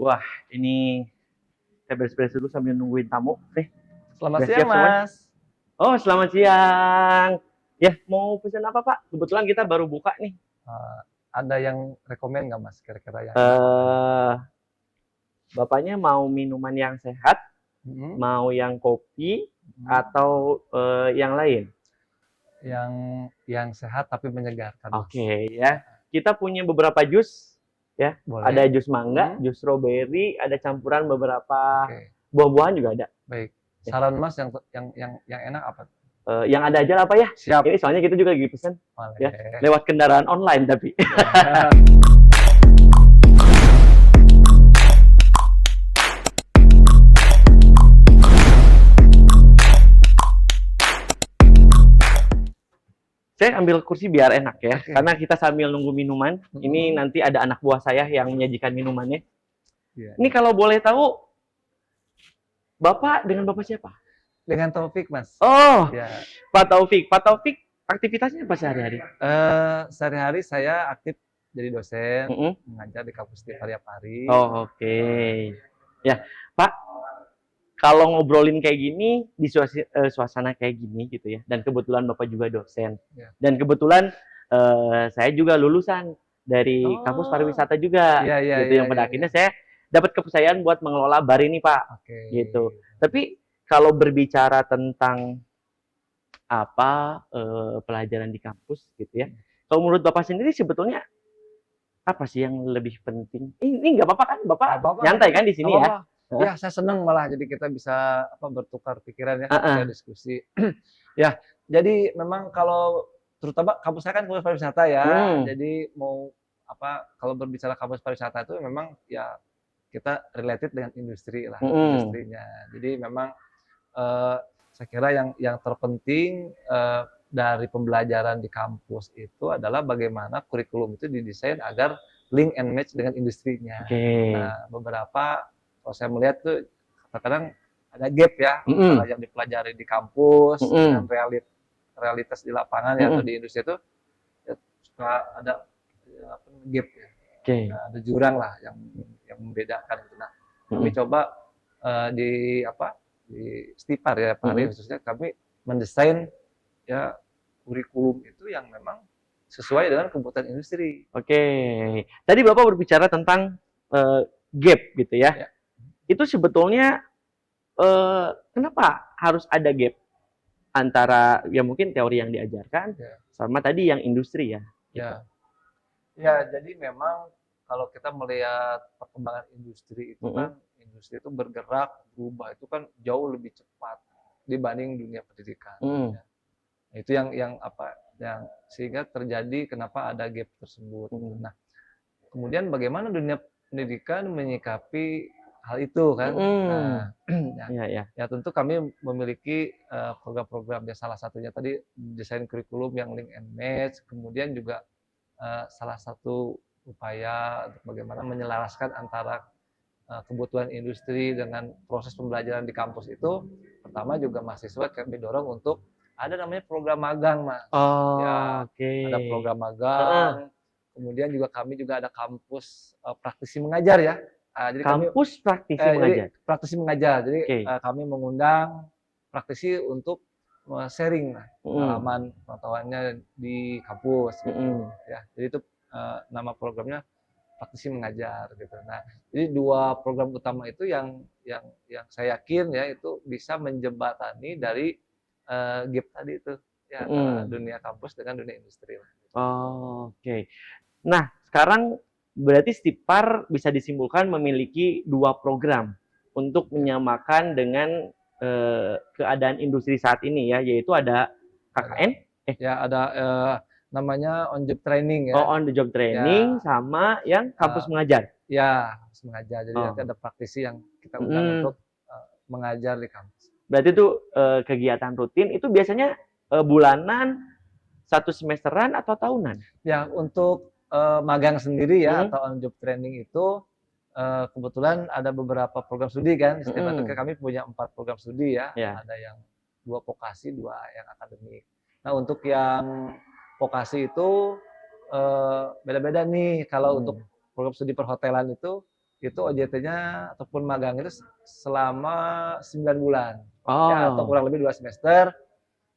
Wah, ini saya beres-beres dulu sambil nungguin tamu. Selamat Udah siang, siap semuanya? Mas. Oh, selamat siang. Ya, mau pesan apa, Pak? Kebetulan kita baru buka nih. Eh, ada yang rekomen nggak, Mas? Kira-kira yang enak apa? Eh, Bapaknya mau minuman yang sehat, Mm-mm. mau yang kopi, Mm. atau yang lain? Yang sehat tapi menyegarkan, Mas. Oke, ya. Kita punya beberapa jus, ya. Ada Boleh? jus mangga, Mm. jus strawberry, ada campuran beberapa Oke, buah-buahan juga ada. baik. Ya. Saran Mas yang enak apa? Yang ada aja lah, Pak ya. Siap. Ini soalnya kita juga lagi pesen, ya, Boleh. lewat kendaraan online tapi. Ya. Saya ambil kursi biar enak ya, Oke. karena kita sambil nunggu minuman. Ini nanti ada anak buah saya yang menyajikan minumannya. Iya. Ini kalau boleh tahu, Bapak dengan Bapak siapa? Dengan Taufik, Mas. Oh, Ya. Pak Taufik. Pak Taufik aktivitasnya apa sehari-hari? Sehari-hari saya aktif jadi dosen, Mm-mm. mengajar di kampus di Pari. Oh, oke. Ya, Pak, kalau ngobrolin kayak gini di suasana kayak gini gitu ya, dan kebetulan Bapak juga dosen, Ya. dan kebetulan saya juga lulusan dari kampus pariwisata juga, Iya, iya, gitu. iya, Yang pada iya, akhirnya iya. saya dapat kepercayaan buat mengelola bar ini, Pak, Oke. gitu. Tapi kalau berbicara tentang apa pelajaran di kampus gitu ya, kalau menurut Bapak sendiri sebetulnya apa sih yang lebih penting? Ini nggak apa-apa kan, Bapak Nggak apa-apa, nyantai kan di nggak sini ya? apa-apa. Ya, saya senang malah jadi kita bisa bertukar pikiran ya, Heeh. kita diskusi. Ya, jadi memang kalau terutama kampus saya kan kampus pariwisata ya, jadi mau kalau berbicara kampus pariwisata itu memang ya kita related dengan industri lah, industrinya. Jadi memang saya kira yang terpenting dari pembelajaran di kampus itu adalah bagaimana kurikulum itu didesain agar link and match dengan industrinya. Nah, beberapa kalau saya melihat tuh kadang-kadang ada gap ya antara yang dipelajari di kampus dengan realitas di lapangan ya atau di industri itu ya, suka ada gap ya. Nah, ada jurang lah yang membedakan. Nah, kami coba di Stipar ya Pari khususnya kami mendesain ya kurikulum itu yang memang sesuai dengan kebutuhan industri. Oke. Tadi Bapak berbicara tentang gap gitu ya. Itu sebetulnya kenapa harus ada gap antara ya mungkin teori yang diajarkan sama tadi yang industri ya. Gitu. Ya, jadi memang kalau kita melihat perkembangan industri itu kan industri itu bergerak, berubah itu kan jauh lebih cepat dibanding dunia pendidikan. Ya. Itu yang sehingga terjadi kenapa ada gap tersebut. Nah, kemudian bagaimana dunia pendidikan menyikapi hal itu kan? Nah, ya tentu kami memiliki program-program ya salah satunya tadi desain kurikulum yang link and match, kemudian juga salah satu upaya untuk bagaimana menyelaraskan antara kebutuhan industri dengan proses pembelajaran di kampus itu, pertama juga mahasiswa kami dorong untuk ada namanya program magang, Mas. Ada program magang. Kemudian juga kami juga ada kampus praktisi mengajar ya. Jadi kampus praktisi mengajar. Praktisi mengajar. Jadi kami mengundang praktisi untuk sharing pengalaman pengetahuannya di kampus. Gitu. Ya, jadi itu nama programnya praktisi mengajar gitu. Nah, jadi dua program utama itu yang saya yakin ya itu bisa menjembatani dari gap tadi itu ya antara dunia kampus dengan dunia industri. Oke. Nah, sekarang berarti Stipar bisa disimpulkan memiliki dua program untuk menyamakan dengan keadaan industri saat ini ya, yaitu ada KKN, ya ada namanya on job training ya. On the job training sama yang kampus mengajar. Ya, kampus mengajar. Jadi nanti ada praktisi yang kita undang untuk mengajar di kampus. Berarti itu kegiatan rutin itu biasanya bulanan, satu semesteran atau tahunan? Ya, untuk magang sendiri ya atau on job training itu kebetulan ada beberapa program studi kan. Setiap itu kami punya 4 program studi ya. Ada yang 2 vokasi, 2 yang akademik. Nah, untuk yang vokasi itu beda-beda nih. Kalau untuk program studi perhotelan itu itu OJT-nya ataupun magang itu selama 9 bulan. Ya, atau Oh. kurang lebih 2 semester.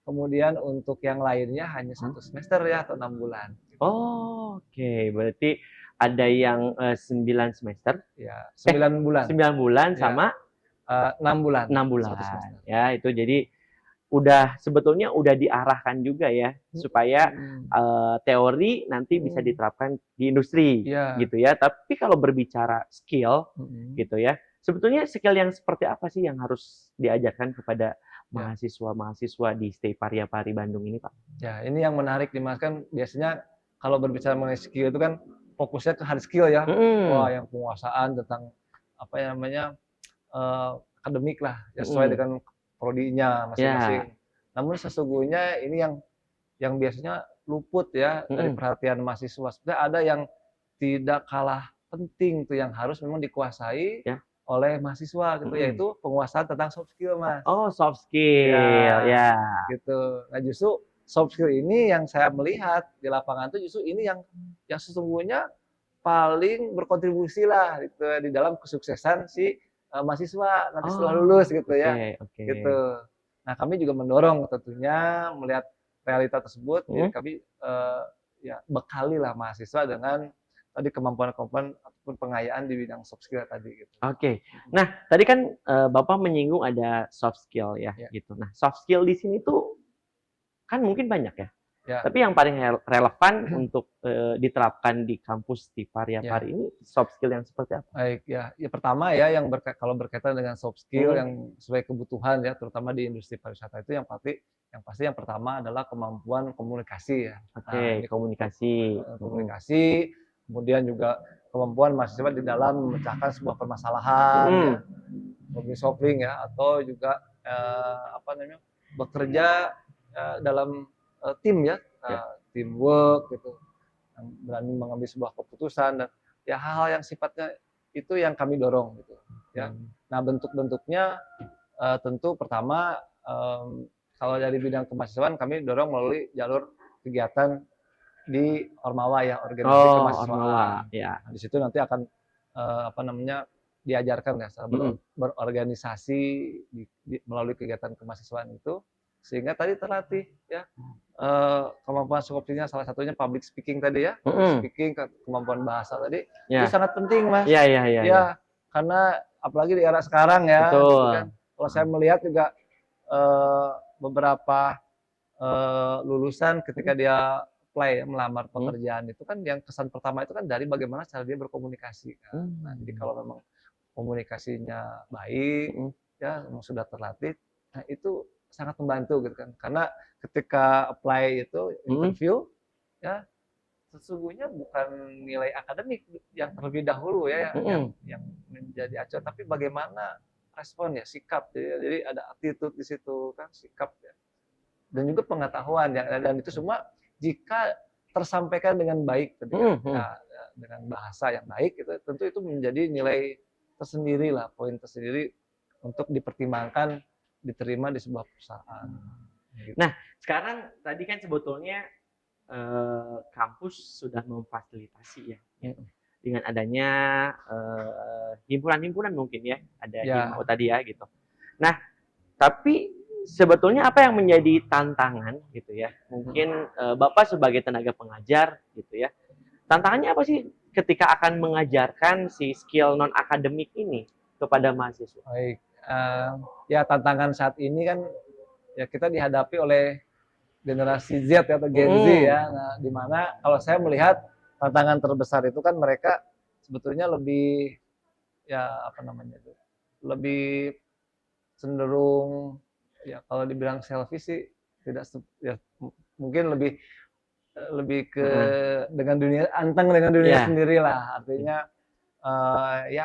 Kemudian untuk yang lainnya hanya 1 semester ya atau 6 bulan. Oh, oke. Berarti ada yang 9 semester, Ya, 9 bulan. 9 bulan Ya, sama 6 bulan, 6 1 bulan. semester. Ya, itu jadi sebetulnya udah diarahkan juga ya supaya teori nanti bisa diterapkan di industri Iya. gitu ya. Tapi kalau berbicara skill gitu ya, sebetulnya skill yang seperti apa sih yang harus diajarkan kepada mahasiswa-mahasiswa di Stay Parya Pari Bandung ini, Pak? Ya, ini yang menarik nih Mas, kan biasanya kalau berbicara mengenai skill itu kan fokusnya ke hard skill ya. Wah, yang penguasaan tentang apa ya namanya akademik lah, ya sesuai dengan prodinya masing-masing. Namun sesungguhnya ini yang biasanya luput ya dari perhatian mahasiswa. Sebenarnya ada yang tidak kalah penting tuh yang harus memang dikuasai oleh mahasiswa gitu, yaitu penguasaan tentang soft skill, Mas. Oh, soft skill, ya. Gitu. Nah, justru soft skill ini yang saya melihat di lapangan tuh justru ini yang sesungguhnya paling berkontribusi lah gitu di dalam kesuksesan si mahasiswa nanti setelah lulus gitu ya. Gitu. Nah, kami juga mendorong tentunya melihat realita tersebut, jadi kami ya bekalilah mahasiswa dengan tadi kemampuan-kemampuan ataupun pengayaan di bidang soft skill tadi gitu. Oke. Nah, tadi kan Bapak menyinggung ada soft skill ya, gitu. Nah, soft skill di sini tuh kan mungkin banyak ya. Tapi yang paling relevan untuk diterapkan di kampus di Parya Pari ini soft skill yang seperti apa? Baik ya, pertama ya yang kalau berkaitan dengan soft skill yang sesuai kebutuhan ya, terutama di industri pariwisata itu yang pasti yang pertama adalah kemampuan komunikasi ya. Oke, komunikasi. Komunikasi, kemudian juga kemampuan mahasiswa di dalam memecahkan sebuah permasalahan, problem solving ya, atau juga apa namanya bekerja dalam tim ya, teamwork gitu, berani mengambil sebuah keputusan dan ya hal-hal yang sifatnya itu yang kami dorong gitu ya. Nah, bentuk-bentuknya tentu pertama kalau dari bidang kemahasiswaan kami dorong melalui jalur kegiatan di Ormawa ya, organisasi kemahasiswaan. Ya. Nah, di situ nanti akan apa namanya diajarkan ya berorganisasi melalui kegiatan kemahasiswaan itu, sehingga tadi terlatih ya kemampuan soft-nya salah satunya public speaking tadi ya, speaking, kemampuan bahasa tadi itu sangat penting, Mas. Ya, karena apalagi di era sekarang ya, gitu kan. Kalau saya melihat juga beberapa lulusan ketika dia apply melamar pekerjaan itu kan yang kesan pertama itu kan dari bagaimana cara dia berkomunikasi kan. Nah, jadi kalau memang komunikasinya baik ya memang sudah terlatih, nah itu sangat membantu gitu kan. Karena ketika apply itu interview ya sesungguhnya bukan nilai akademik yang terlebih dahulu ya yang menjadi acuan, tapi bagaimana respon ya, sikap. Jadi ada attitude di situ kan, sikap ya. Dan juga pengetahuan ya, dan itu semua jika tersampaikan dengan baik dengan bahasa yang baik itu tentu itu menjadi nilai tersendiri lah, poin tersendiri untuk dipertimbangkan diterima di sebuah perusahaan. Gitu. Nah, sekarang tadi kan sebetulnya kampus sudah memfasilitasi ya dengan adanya himpunan-himpunan mungkin ya, ada HIMAU tadi ya gitu. Nah, tapi sebetulnya apa yang menjadi tantangan gitu ya? Mungkin Bapak sebagai tenaga pengajar gitu ya. Tantangannya apa sih ketika akan mengajarkan si skill non akademik ini kepada mahasiswa? Baik, ya tantangan saat ini kan ya kita dihadapi oleh generasi Z atau Gen Z ya. Nah, di mana kalau saya melihat tantangan terbesar itu kan mereka sebetulnya lebih ya apa namanya itu? Lebih cenderung ya kalau dibilang selfish sih tidak ya mungkin lebih ke dengan dunia anteng dengan dunia sendiri lah, artinya ya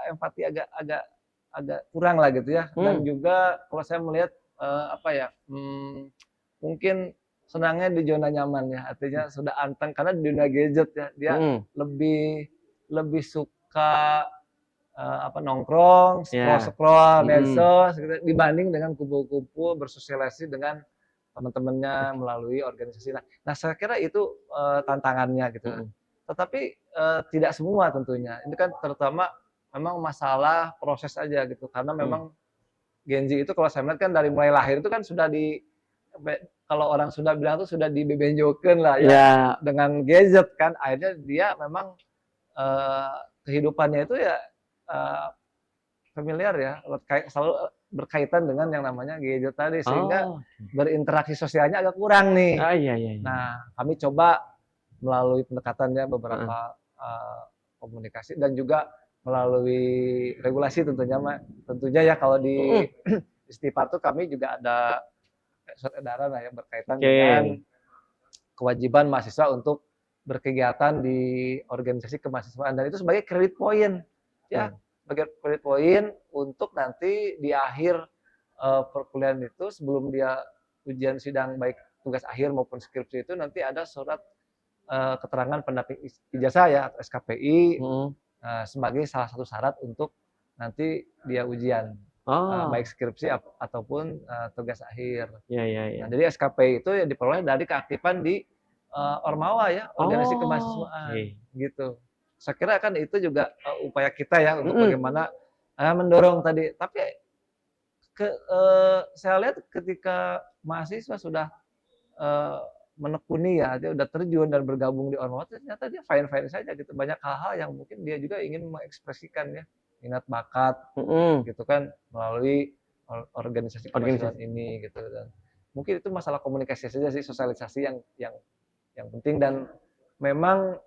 empati agak kurang lah gitu ya. Dan juga kalau saya melihat apa ya mungkin senangnya di zona nyaman ya, artinya sudah anteng karena di dunia gadget ya dia lebih suka apa nongkrong, scroll medsos gitu, dibanding dengan kumpul-kumpul bersosialisasi dengan teman-temannya melalui organisasi. Nah, saya kira itu tantangannya gitu. Tetapi tidak semua tentunya. Ini kan terutama memang masalah proses aja gitu. Karena memang Gen Z itu kalau saya melihat kan dari mulai lahir itu kan sudah kalau orang Sunda bilang tuh sudah dibebenjokeun lah ya Ya. dengan gadget kan. Akhirnya dia memang kehidupannya itu ya familiar ya, selalu berkaitan dengan yang namanya gadget tadi sehingga Oh. berinteraksi sosialnya agak kurang nih. Ah, iya, iya, iya. Nah, kami coba melalui pendekatannya Heeh. beberapa komunikasi dan juga melalui regulasi tentunya ya kalau di Istipar tuh kami juga ada surat edaran lah yang berkaitan Oke. dengan kewajiban mahasiswa untuk berkegiatan di organisasi kemahasiswaan dan itu sebagai credit point ya, sebagai credit point untuk nanti di akhir perkuliahan itu sebelum dia ujian sidang baik tugas akhir maupun skripsi itu nanti ada surat keterangan pendamping ijazah ya atau SKPI sebagai salah satu syarat untuk nanti dia ujian baik skripsi ataupun tugas akhir. Ya, ya, ya. Nah, jadi SKPI itu ya diperoleh dari keaktifan di Ormawa ya, organisasi kemahasiswaan gitu. Saya kira kan itu juga upaya kita ya untuk bagaimana mendorong tadi. Tapi saya lihat ketika mahasiswa sudah menekuni ya, dia udah terjun dan bergabung di Ormawa, ternyata dia fine-fine saja gitu. Banyak hal-hal yang mungkin dia juga ingin mengekspresikan ya, minat bakat gitu kan melalui organisasi kemahasiswaan ini gitu dan mungkin itu masalah komunikasi saja sih, sosialisasi yang penting dan memang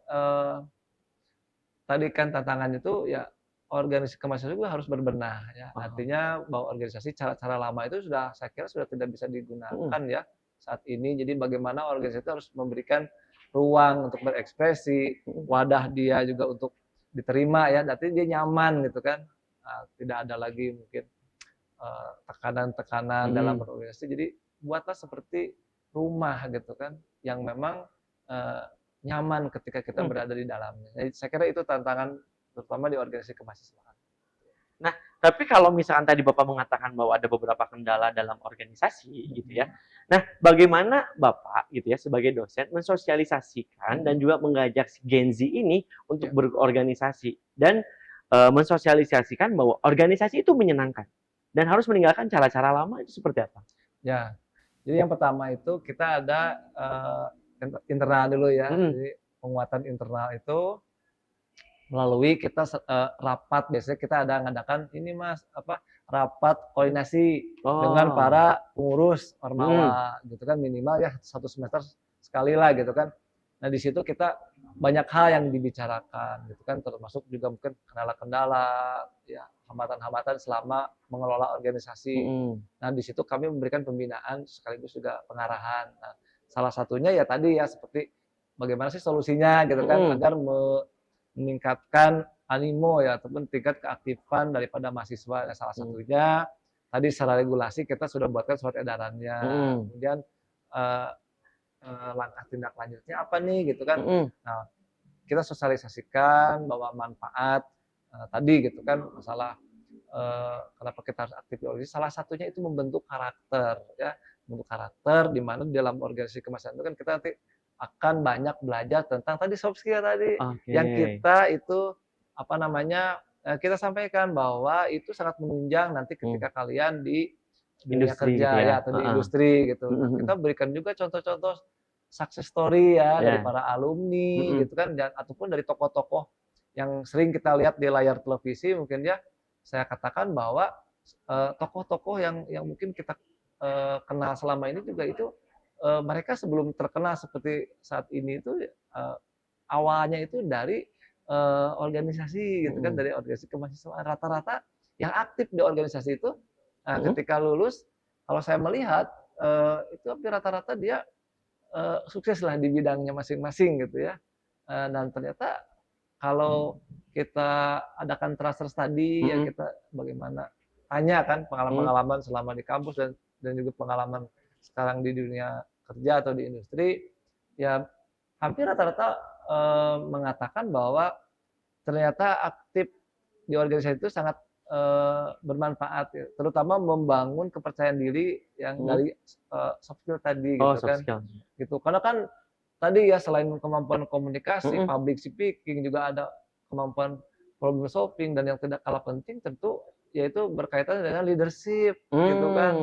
tadi kan tantangannya itu ya organisasi kemahasiswaan juga harus berbenah ya. Artinya bahwa organisasi cara-cara lama itu saya kira sudah tidak bisa digunakan ya saat ini. Jadi bagaimana organisasi itu harus memberikan ruang untuk berekspresi, wadah dia juga untuk diterima ya, nanti dia nyaman gitu kan. Nah, tidak ada lagi mungkin tekanan-tekanan dalam berorganisasi. Jadi buatlah seperti rumah gitu kan, yang memang nyaman ketika kita berada di dalamnya. Jadi saya kira itu tantangan terutama di organisasi kemahasiswaan. Nah, tapi kalau misalkan tadi Bapak mengatakan bahwa ada beberapa kendala dalam organisasi gitu ya. Nah, bagaimana Bapak gitu ya sebagai dosen mensosialisasikan dan juga mengajak Gen Z ini untuk berorganisasi dan mensosialisasikan bahwa organisasi itu menyenangkan dan harus meninggalkan cara-cara lama itu seperti apa? Ya. Jadi yang pertama itu kita ada internal dulu ya. Jadi penguatan internal itu melalui kita rapat, biasanya kita ada ngadakan ini Mas rapat koordinasi dengan para pengurus Ormawa gitu kan, minimal ya 1 semester sekali lah gitu kan. Nah di situ kita banyak hal yang dibicarakan gitu kan, termasuk juga mungkin kendala-kendala ya, hambatan-hambatan selama mengelola organisasi. Nah di situ kami memberikan pembinaan sekaligus juga pengarahan. Nah, salah satunya ya tadi ya seperti bagaimana sih solusinya gitu kan agar meningkatkan animo ya ataupun tingkat keaktifan daripada mahasiswa. Nah, salah satunya tadi secara regulasi kita sudah buatkan surat edarannya. Kemudian langkah tindak lanjutnya apa nih gitu kan. Nah, kita sosialisasikan bahwa manfaat tadi gitu kan masalah kenapa kita harus aktif di organisasi. Salah satunya itu membentuk karakter ya, membentuk karakter di mana dalam organisasi kemasan itu kan kita nanti akan banyak belajar tentang tadi soft skill tadi yang kita itu apa namanya kita sampaikan bahwa itu sangat menunjang nanti ketika kalian di dunia Industri kerja gitu ya. ya atau di industri gitu. Nah, kita berikan juga contoh-contoh success story ya dari para alumni gitu kan dan ataupun dari tokoh-tokoh yang sering kita lihat di layar televisi mungkin ya saya katakan bahwa tokoh-tokoh yang mungkin kita kenal selama ini juga itu mereka sebelum terkenal seperti saat ini itu awalnya itu dari organisasi gitu kan, dari organisasi kemahasiswaan. Rata-rata yang aktif di organisasi itu ketika lulus kalau saya melihat itu hampir rata-rata dia sukses lah di bidangnya masing-masing gitu ya. Dan ternyata kalau kita adakan transfer study ya kita bagaimana tanya kan pengalaman-pengalaman selama di kampus dan juga pengalaman sekarang di dunia kerja atau di industri ya hampir rata-rata mengatakan bahwa ternyata aktif di organisasi itu sangat bermanfaat ya, terutama membangun kepercayaan diri yang dari soft skill tadi gitu kan. Gitu. Karena kan tadi ya selain kemampuan komunikasi, public speaking juga ada kemampuan problem solving, dan yang tidak kalah penting tentu yaitu berkaitan dengan leadership gitu kan.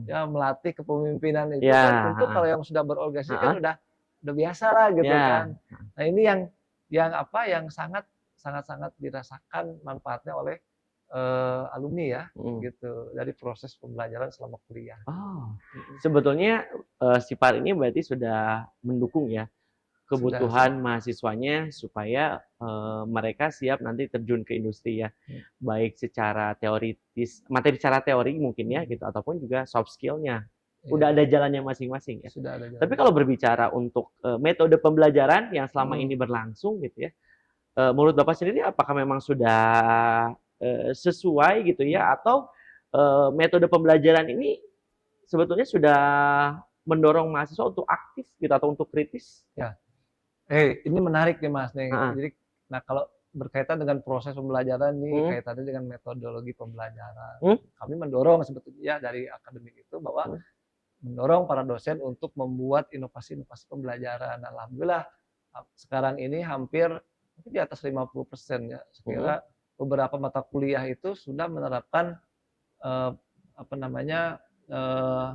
Ya melatih kepemimpinan itu Ya, kan tentu kalau yang sudah berorganisasi kan heeh, udah biasa lah gitu ya, kan. Nah ini yang apa, yang sangat dirasakan manfaatnya oleh alumni ya, mhm. gitu, dari proses pembelajaran selama kuliah. Oh, Mhm. sebetulnya, Sipar ini berarti sudah mendukung ya, Sudah. kebutuhan mahasiswanya supaya, mereka siap nanti terjun ke industri ya, Mhm. baik secara teoritis materi secara teori mungkin ya Mhm. gitu, ataupun juga soft skill-nya. Udah Iya, ada jalannya masing-masing ya. sudah ada Tapi jalannya. kalau berbicara untuk, metode pembelajaran yang selama ini Mhm. berlangsung gitu ya, menurut Bapak sendiri apakah memang sudah, sesuai gitu ya atau, metode pembelajaran ini sebetulnya sudah mendorong mahasiswa untuk aktif gitu atau untuk kritis? Ya. Ini menarik nih Mas nih. Heeh, Jadi, nah kalau berkaitan dengan proses pembelajaran nih, mhm, kaitannya dengan metodologi pembelajaran. mmm, Kami mendorong sebetulnya ya dari akademik itu bahwa mhm, mendorong para dosen untuk membuat inovasi-inovasi pembelajaran. Nah, alhamdulillah sekarang ini hampir mungkin di atas 50% ya. mhm, Sekira beberapa mata kuliah itu sudah menerapkan eh, apa namanya eh,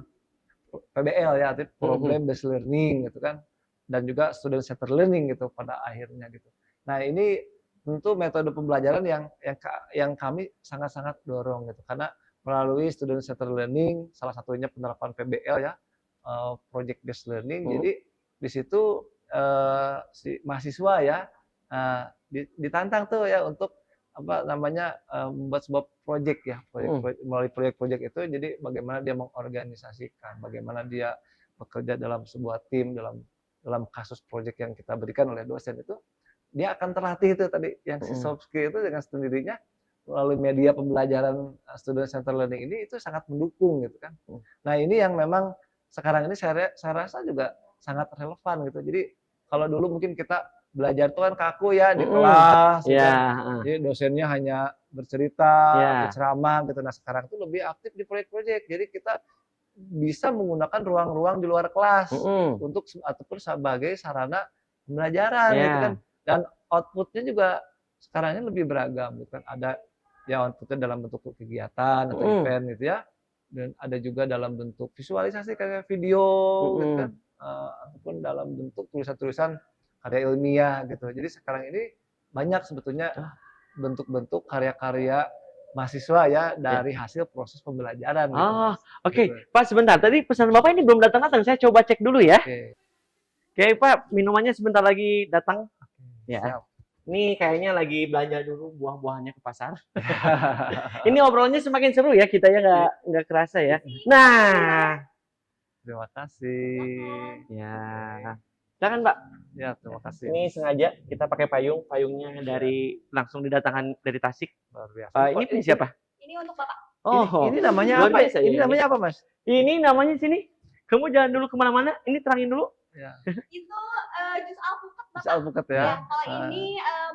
PBL ya, artinya mhm, mhm. problem based learning gitu kan, dan juga student centered learning gitu pada akhirnya gitu. Nah ini tentu metode pembelajaran yang kami sangat-sangat dorong gitu, karena melalui student centered learning salah satunya penerapan PBL ya, project based learning. Mhm, Jadi di situ si mahasiswa ya ditantang tuh ya untuk apa namanya, membuat sebuah project ya, mhm, melalui proyek-proyek itu jadi bagaimana dia mengorganisasikan, bagaimana dia bekerja dalam sebuah tim, dalam dalam kasus project yang kita berikan oleh dosen itu, dia akan terlatih itu tadi, yang si mhm, soft skill itu dengan sendirinya melalui media pembelajaran, student centered learning ini itu sangat mendukung gitu kan. mhm. Nah ini yang memang sekarang ini saya rasa juga sangat relevan gitu. Jadi kalau dulu mungkin kita belajar tuh kan kaku ya di Mhm, kelas gitu iya, kan. heeh, Jadi dosennya hanya bercerita atau iya, ceramah gitu. Nah sekarang tuh lebih aktif di proyek-proyek. Jadi kita bisa menggunakan ruang-ruang di luar kelas mhm, untuk ataupun sebagai sarana pembelajaran gitu kan. iya, Dan output-nya juga sekarang ini lebih beragam gitu kan. Ada yang output-nya dalam bentuk kegiatan atau mhm, event gitu ya. Dan ada juga dalam bentuk visualisasi kayak video gitu kan. mhm. Ataupun dalam bentuk tulisan-tulisan karya ilmiah gitu. Jadi sekarang ini banyak sebetulnya Ah, bentuk-bentuk karya-karya mahasiswa ya iya. dari hasil proses pembelajaran gitu Oh, Mas. oke. Gitu. Pak sebentar, tadi pesan Bapak ini belum datang-datang, saya coba cek dulu ya. Oke, Oke Pak, minumannya sebentar lagi datang, ya. siap. Ini kayaknya lagi belanja dulu buah-buahannya ke pasar. Ini obrolannya semakin seru ya, kita ya Iya, nggak kerasa ya. Nah, terima kasih. Oke. ya. Silakan Pak. Ya, terima kasih Ini Mas. sengaja kita pakai payung, payungnya Ya, dari langsung didatangkan dari Tasik. luar biasa. Ini Ini kok punya siapa? Ini untuk Bapak. Oh, ini namanya luar apa? biasa Ini ya ini. namanya apa Mas? Ini namanya sini. Kamu jangan dulu kemana-mana. Ini terangin dulu. Ya, Itu jus alpukat bisa Bapak. alpukat Ya, ya. kalau ini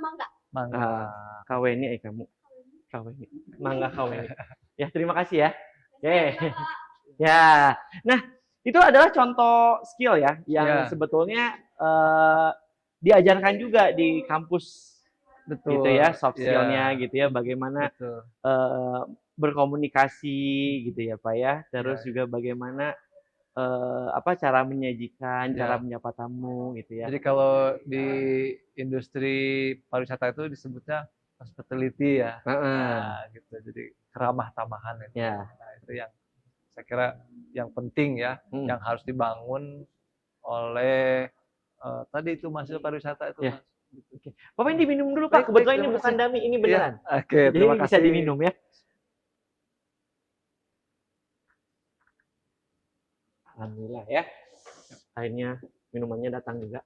mangga. Mangga. Ah, KWNI kamu. KWNI. Mangga KWNI. Ya, terima kasih ya. Oke. Bapak. Ya. Nah, itu adalah contoh skill ya yang Ya, sebetulnya diajarkan juga di kampus gitu ya, betul. soft skill-nya Ya, gitu ya, bagaimana betul. eh, berkomunikasi gitu ya, Pak ya. Terus Ya, juga bagaimana apa cara menyajikan, cara ya. menyapa tamu gitu ya. Jadi kalau di industri pariwisata itu disebutnya hospitality ya. Heeh. Nah, gitu. Jadi keramah tamahan itu. Ya. Nah, itu yang saya kira yang penting ya, Hmm. yang harus dibangun oleh tadi itu mahasiswa pariwisata itu, Ya. Mas. Gitu. Oke. Bapak ini diminum dulu, Pak. Baik, baik, Kebetulan ini terima bukan kasih. dummy, ini Iya, beneran. oke, Jadi terima ini bisa kasih. diminum ya. Alhamdulillah ya. Akhirnya minumannya datang juga.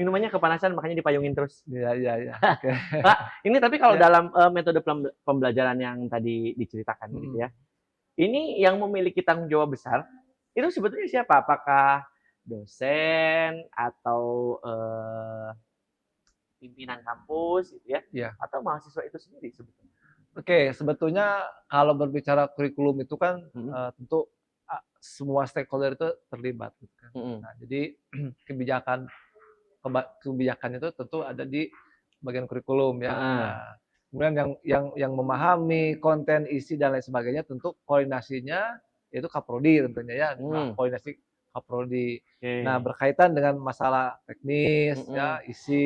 Minumannya kepanasan makanya dipayungin terus. Iya, iya, iya. Oke. Pak, ini tapi kalau Ya. dalam metode pembelajaran yang tadi diceritakan gitu Mm. ya. Ini yang memiliki tanggung jawab besar itu sebetulnya siapa? Apakah dosen atau pimpinan kampus gitu ya? Iya. Atau mahasiswa itu sendiri sebetulnya? Oke, sebetulnya kalau berbicara kurikulum itu kan Mhm, tentu semua stakeholder itu terlibat gitu kan. mhm, Nah, jadi kebijakan kebijakan itu tentu ada di bagian kurikulum ya. Heeh. Nah, kemudian yang memahami konten, isi dan lain sebagainya tentu koordinasinya yaitu Kaprodi tentunya ya, koordinasi Kaprodi. Nah, Oke. berkaitan dengan masalah teknis ya, Mhm. isi,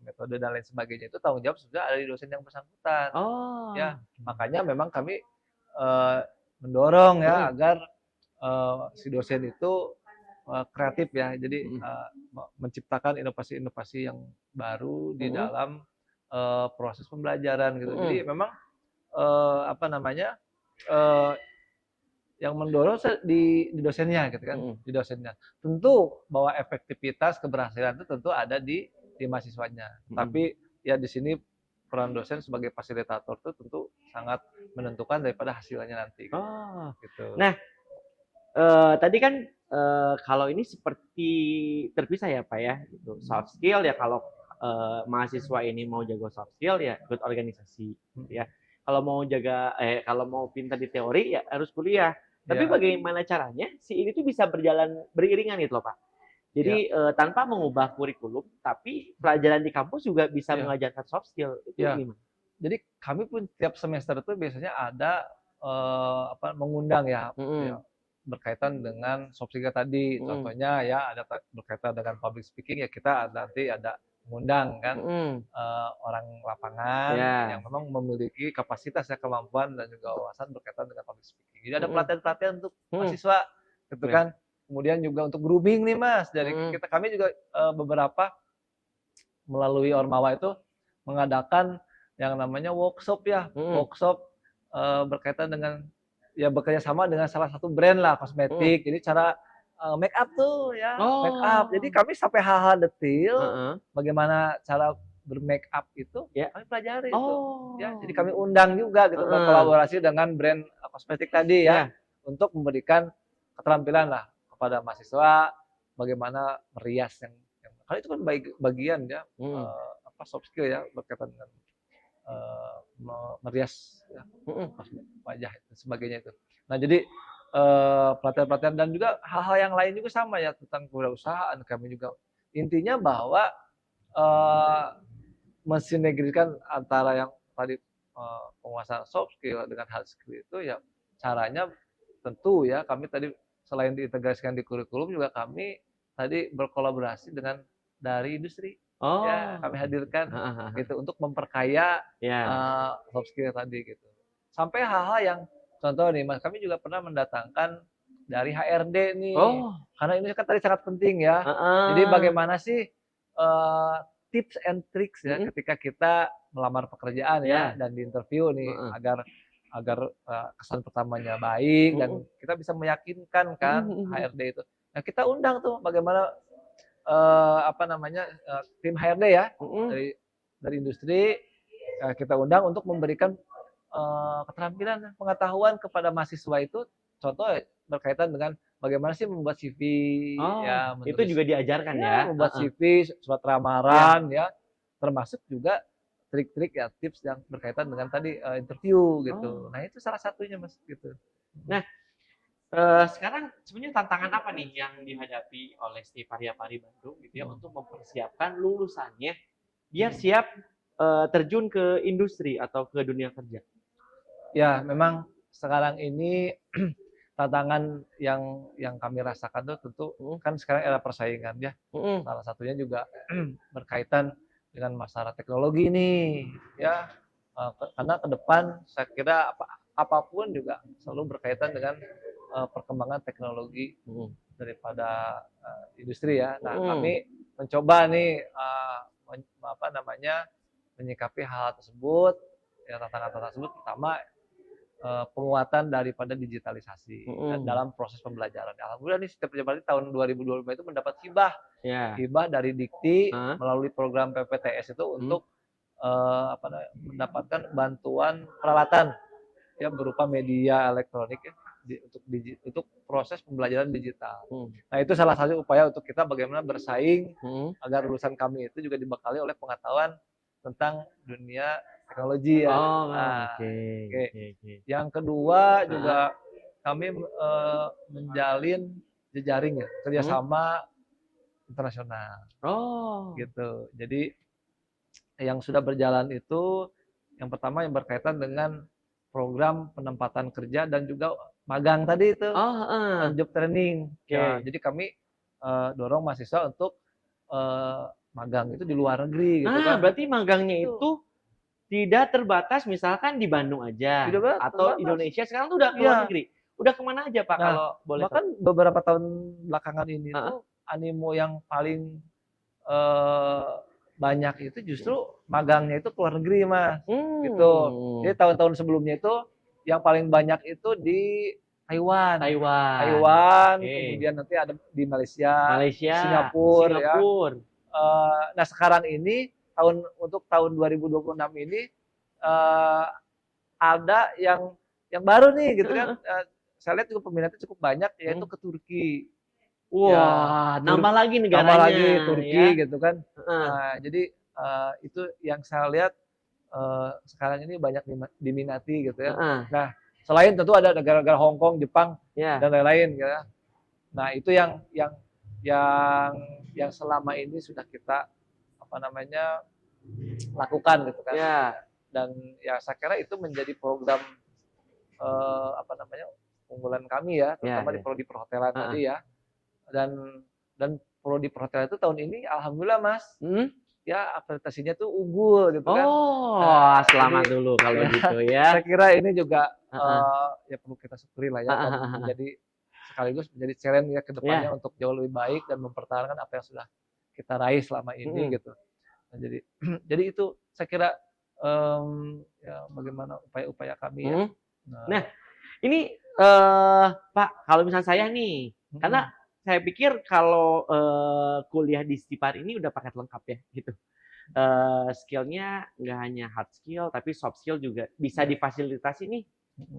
metode dan lain sebagainya itu tanggung jawab sudah ada di dosen yang bersangkutan. Ya, Oh. makanya memang kami mendorong ya Mhm. agar si dosen itu kreatif ya. Jadi Mhm. menciptakan inovasi-inovasi yang baru di Mhm. dalam proses pembelajaran gitu. Jadi Mhm. memang apa namanya yang mendorong di dosennya gitu kan, Mhm. di dosennya. Tentu bahwa efektivitas keberhasilan itu tentu ada di mahasiswanya. Mhm. Tapi ya di sini peran dosen sebagai fasilitator itu tentu sangat menentukan daripada hasilnya nanti Oh. gitu. Nah, tadi kan, kalau ini seperti terpisah ya, Pak, ya, gitu. Soft skill ya kalau, mahasiswa ini mau jago soft skill ya ikut organisasi, gitu ya. Kalau mau pintar di teori ya harus kuliah. Tapi Ya, bagaimana caranya si ini tuh bisa berjalan beriringan gitu loh, Pak. ya, Jadi, tanpa mengubah kurikulum, tapi pelajaran di kampus juga bisa ya, mengajarkan soft skill, itu ya. gimana? Jadi kami pun tiap semester itu biasanya ada apa mengundang ya, ya Mhm. berkaitan dengan soft skill tadi. Mhm. Contohnya ya ada berkaitan dengan public speaking ya kita nanti ada mengundang kan Mhm. orang lapangan yang Ya. memang memiliki kapasitas ya kemampuan dan juga wawasan berkaitan dengan public speaking. Jadi ada Mhm. pelatihan-pelatihan untuk Mhm. mahasiswa gitu Ya. kan. Kemudian juga untuk grooming nih Mas dari Mhm. kami juga beberapa melalui Ormawa itu mengadakan yang namanya workshop ya, Mhm. workshop berkaitan dengan ya bekerja sama dengan salah satu brand lah Mhm. kosmetik. Jadi cara make up tuh ya, make up. Jadi Oh. kami sampai hal-hal detil Heeh. bagaimana cara bermake up itu Ya. kami pelajari itu. Ya, jadi Oh. kami undang juga gitu Heeh. berkolaborasi dengan brand kosmetik tadi ya Ya. untuk memberikan keterampilan lah kepada mahasiswa bagaimana merias yang karena itu kan bagian ya Mhm. apa soft skill ya berkaitan dengan merias ya, Mhm. wajah dan sebagainya itu. Nah jadi pelatihan-pelatihan dan juga hal-hal yang lain juga sama ya tentang kewirausahaan kami juga intinya bahwa eh, mensinergikan antara yang tadi penguasaan soft skill dengan hard skill itu ya caranya tentu ya kami tadi selain diintegrasikan di kurikulum juga kami tadi berkolaborasi dengan dari industri ya Oh. kami hadirkan Heeh heeh. gitu untuk memperkaya Ya. soft skill tadi gitu sampai hal-hal yang contoh nih mas kami juga pernah mendatangkan dari HRD nih Oh. karena ini kan tadi sangat penting ya jadi Heeh. bagaimana sih uh, tips and tricks ya Mhm. ketika kita melamar pekerjaan ya Ya. dan di interview nih Heeh. agar agar kesan pertamanya baik dan Mhm. kita bisa meyakinkan Mhm kan mhm mhm. HRD itu. Nah kita undang tuh bagaimana apa namanya tim HRD ya Mhm. dari industri kita undang untuk memberikan keterampilan dan pengetahuan kepada mahasiswa itu contoh berkaitan dengan bagaimana sih membuat CV Oh, ya itu menulis juga diajarkan ya? ya membuat Heeh. CV surat Iya. lamaran ya termasuk juga trik-trik ya tips yang berkaitan dengan tadi interview gitu. Oh. Nah itu salah satunya mas gitu. Nah, sekarang sebenarnya tantangan apa nih yang dihadapi oleh si Pari Bandung gitu ya untuk mempersiapkan lulusannya biar siap, terjun ke industri atau ke dunia kerja? Ya memang sekarang ini tantangan yang kami rasakan tuh tentu Mhm. kan sekarang era persaingan ya. Mhm. Salah satunya juga berkaitan dengan masalah teknologi nih ya. Karena ke depan saya kira apapun juga selalu berkaitan dengan perkembangan teknologi Mhm. daripada industri ya. Nah, Mhm. kami mencoba nih apa namanya menyikapi hal tersebut ya tantangan-tantangan tersebut pertama penguatan daripada digitalisasi Mhm. dalam proses pembelajaran. Alhamdulillah nih setiap berarti tahun 2025 itu mendapat Ya. hibah dari Dikti Heeh. melalui program PPTS itu Mhm. untuk apa namanya, mendapatkan bantuan peralatan ya berupa media elektronik ya untuk proses pembelajaran digital. Mhm. Nah itu salah satu upaya untuk kita bagaimana bersaing Mhm. agar lulusan kami itu juga dibekali oleh pengetahuan tentang dunia teknologi ya. Oh, oke Oke. oke oke. Yang kedua Heeh. juga kami menjalin jejaring ya Mhm. kerjasama internasional Oh. gitu. Jadi yang sudah berjalan itu yang pertama yang berkaitan dengan program penempatan kerja dan juga magang tadi itu, Oh, heeh. job training. Ya, Oke. jadi kami dorong mahasiswa untuk magang itu di luar negeri gitu kan. Berarti magangnya Itu itu tidak terbatas misalkan di Bandung aja tidak atau terbatas. Indonesia, sekarang tuh udah ke luar Iya. negeri. Udah kemana aja, Pak, Nah, kalau boleh tahu? bahkan beberapa tahun belakangan ini Heeh. tuh animo yang paling eh, banyak itu justru magangnya itu ke luar negeri, Mas. Gitu. Jadi tahun-tahun sebelumnya itu yang paling banyak itu di Taiwan. Taiwan. Taiwan, Oke. kemudian nanti ada di Malaysia, Malaysia, Singapura ya. Singapura. Nah sekarang ini untuk tahun 2026 ini ada yang baru nih gitu kan. Saya lihat juga peminatnya cukup banyak yaitu ke Turki. Wah, nambah lagi Tambah negaranya lagi Turki ya. gitu kan. Heeh. Jadi itu yang saya lihat sekarang ini banyak diminati gitu ya. Heeh. Nah, selain tentu ada negara-negara Hong Kong, Jepang Ya. dan lain-lain gitu ya. Nah, itu yang selama ini sudah kita lakukan gitu kan. Ya. Dan ya saya kira itu menjadi program unggulan kami ya, terutama di prodi perhotelan tadi ya. Dan prodi perhotelan itu tahun ini alhamdulillah Mas, ya akreditasinya tuh unggul gitu kan. Oh, selamat jadi, dulu kalau ya, gitu ya. Saya kira ini juga ya perlu kita syukuri lah ya, dan sekaligus menjadi challenge ya ke depannya untuk jauh lebih baik dan mempertahankan apa yang sudah kita raih selama ini gitu. Nah, jadi itu saya kira ya bagaimana upaya-upaya kami ya. Nah, ini Pak, kalau misalnya saya nih, karena saya pikir kalau kuliah di Stipar ini udah paket lengkap ya gitu. Skillnya nggak hanya hard skill, tapi soft skill juga bisa difasilitasi nih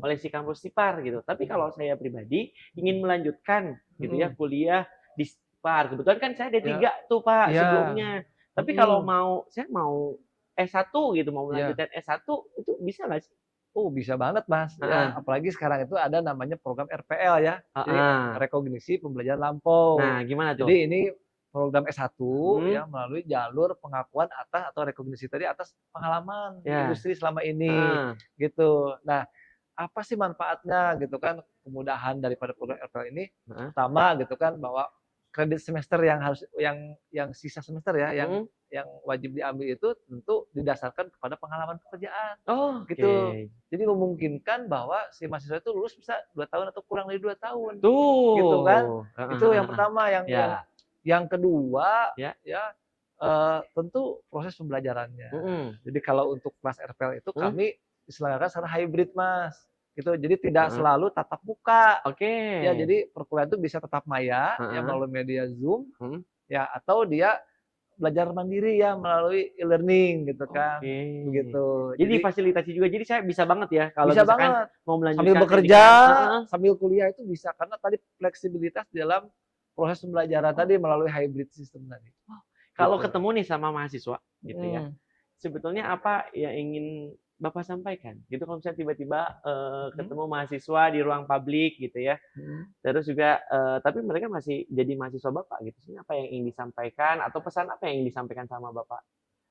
oleh si kampus Stipar gitu. Tapi kalau saya pribadi ingin melanjutkan gitu ya kuliah di Stipar, kebetulan kan saya D3 tuh Pak sebelumnya. Tapi kalau saya mau S1 gitu, mau melanjutkan S1 itu bisa nggak sih? Oh, bisa banget Mas. Ya, apalagi sekarang itu ada namanya program RPL ya. Jadi rekognisi pembelajaran lampau. Nah, gimana tuh? Jadi ini program S1 ya melalui jalur pengakuan atas atau rekognisi tadi atas pengalaman di industri selama ini gitu. Nah, apa sih manfaatnya gitu kan? Kemudahan daripada program RPL ini pertama gitu kan bahwa kredit semester yang sisa semester ya yang wajib diambil itu tentu didasarkan kepada pengalaman pekerjaan. Gitu. Jadi memungkinkan bahwa si mahasiswa itu lulus bisa 2 tahun atau kurang dari 2 tahun. Tuh. Gitu kan? Itu yang pertama. Yang kedua tentu proses pembelajarannya. Jadi kalau untuk kelas RPL itu kami diselenggarakan secara hybrid Mas. Gitu. Jadi tidak selalu tatap muka. Ya, jadi perkuliahan itu bisa tetap maya ya melalui media Zoom ya, atau dia belajar mandiri ya melalui e-learning gitu kan. Begitu. Jadi fasilitasi juga. Jadi saya bisa banget ya kalau bisa misalkan banget mau melanjutkan sambil bekerja, sambil kuliah itu bisa karena tadi fleksibilitas dalam proses pembelajaran tadi melalui hybrid system tadi. Kalau ketemu nih sama mahasiswa gitu ya. Sebetulnya apa yang ingin Bapak sampaikan gitu kalau misalnya tiba-tiba ketemu mahasiswa di ruang publik gitu ya. Terus juga tapi mereka masih jadi mahasiswa Bapak gitu. Apa yang ingin disampaikan atau pesan apa yang ingin disampaikan sama Bapak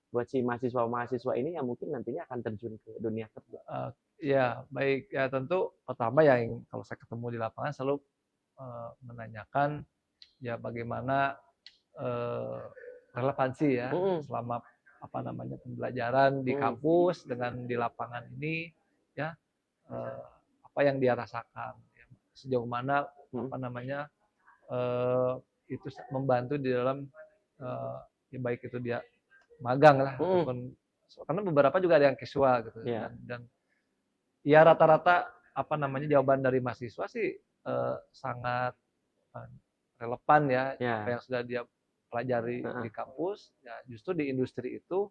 buat si mahasiswa-mahasiswa ini yang mungkin nantinya akan terjun ke dunia kerja? Ya, baik ya, tentu pertama yang kalau saya ketemu di lapangan selalu menanyakan ya bagaimana relevansi ya selama pembelajaran di kampus dengan di lapangan ini ya, apa yang dia rasakan ya, sejauh mana itu membantu di dalam ya baik itu dia magang lah ataupun karena beberapa juga ada yang casual gitu dan ya rata-rata jawaban dari mahasiswa sih sangat relevan ya apa yang sudah dia pelajari di kampus ya, justru di industri itu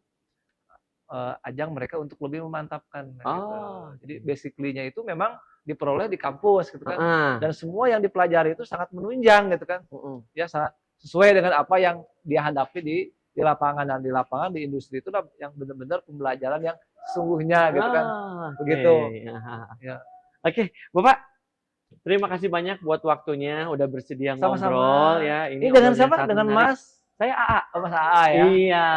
ajang mereka untuk lebih memantapkan gitu. Jadi basically-nya itu memang diperoleh di kampus gitu kan. Dan semua yang dipelajari itu sangat menunjang gitu kan. Ya sangat sesuai dengan apa yang dia hadapi di lapangan, dan di lapangan di industri itu yang benar-benar pembelajaran yang sesungguhnya gitu kan. Begitu. Ya. Oke, Bapak, terima kasih banyak buat waktunya, udah bersedia Sama-sama. ngobrol ya. Ini dengan siapa? Dengan Mas? Saya AA. Oh, Mas AA ya. Iya.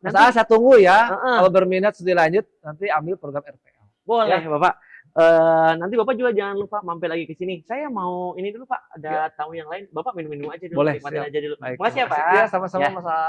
Mas nanti A, saya tunggu ya. Heeh. Kalau berminat studi lanjut, nanti ambil program RPL. boleh Ya. Bapak. Nanti Bapak juga jangan lupa mampir lagi ke sini. Saya mau ini dulu Pak, ada tamu yang lain. Bapak minum-minum aja dulu, Boleh, nikmatin siap. aja dulu. Baik. Makasih ya Pak. Iya, sama-sama Ya. Mas A.